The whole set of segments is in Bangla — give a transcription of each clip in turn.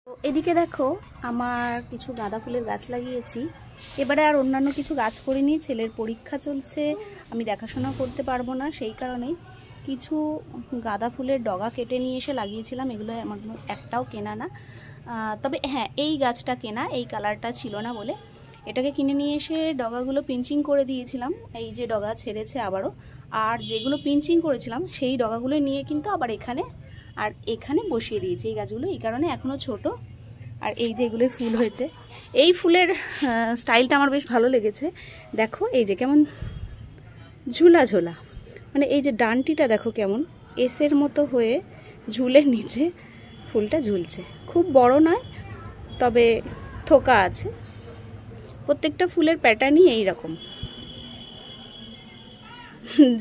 এদিকে দেখো আমার কিছু গাঁদা ফুলের গাছ লাগিয়েছি। এবারে আর অন্যান্য কিছু গাছ করিনি, ছেলের পরীক্ষা চলছে, আমি দেখাশোনা করতে পারবো না, সেই কারণেই কিছু গাঁদা ফুলের ডগা কেটে নিয়ে এসে লাগিয়েছিলাম। এগুলো আমার একটাও কেনা না, তবে হ্যাঁ এই গাছটা কেনা, এই কালারটা ছিল না বলে এটাকে কিনে নিয়ে এসে ডগাগুলো পিঞ্চিং করে দিয়েছিলাম। এই যে ডগা ছেড়েছে আবারও, আর যেগুলো পিঞ্চিং করেছিলাম সেই ডগাগুলো নিয়ে কিন্তু আবার এখানে বসিয়ে দিয়েছি এই গাছগুলো। এই কারণে এখনও ছোট। আর এই যে এগুলো ফুল হয়েছে, এই ফুলের স্টাইলটা আমার বেশ ভালো লেগেছে। দেখো এই যে কেমন ঝুলা ঝোলা, মানে এই যে ডানটিটা দেখো কেমন এসের মতো হয়ে ঝুলের নিচে ফুলটা ঝুলছে। খুব বড় নয়, তবে থোকা আছে। প্রত্যেকটা ফুলের প্যাটার্নই এই রকম,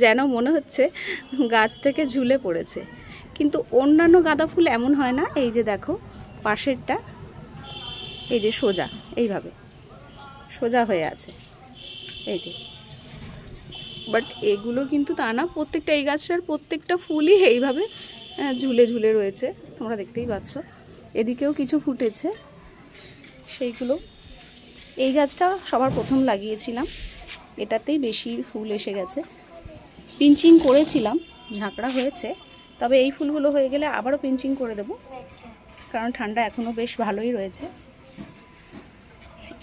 যেন মনে হচ্ছে গাছ থেকে ঝুলে পড়েছে। কিন্তু অন্যান্য গাঁদা ফুল এমন হয় না। এই যে দেখো পাশেরটা, এই যে সোজা, এইভাবে সোজা হয়ে আছে এই যে। বাট এগুলো কিন্তু তা না, প্রত্যেকটা এই গাছটার প্রত্যেকটা ফুলই এইভাবে ঝুলে ঝুলে রয়েছে, তোমরা দেখতেই পাচ্ছ। এদিকেও কিছু ফুটেছে সেইগুলো। এই গাছটা সবার প্রথম লাগিয়েছিলাম, এটাতেই বেশি ফুল এসে গেছে। পিঞ্চিং করেছিলাম, ঝাঁকড়া হয়েছে, তবে এই ফুলগুলো হয়ে গেলে আবারও পিঞ্চিং করে দেব, কারণ ঠান্ডা এখনও বেশ ভালোই রয়েছে।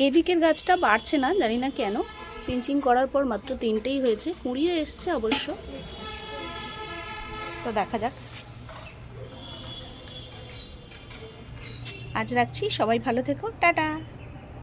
এদিকের গাছটা বাড়ছে না, জানি না কেন। পিঞ্চিং করার পর মাত্র 3টেই হয়েছে, কুড়িয়ে এসছে অবশ্য। তো দেখা যাক। আজ রাখছি, সবাই ভালো থেকো, টাটা।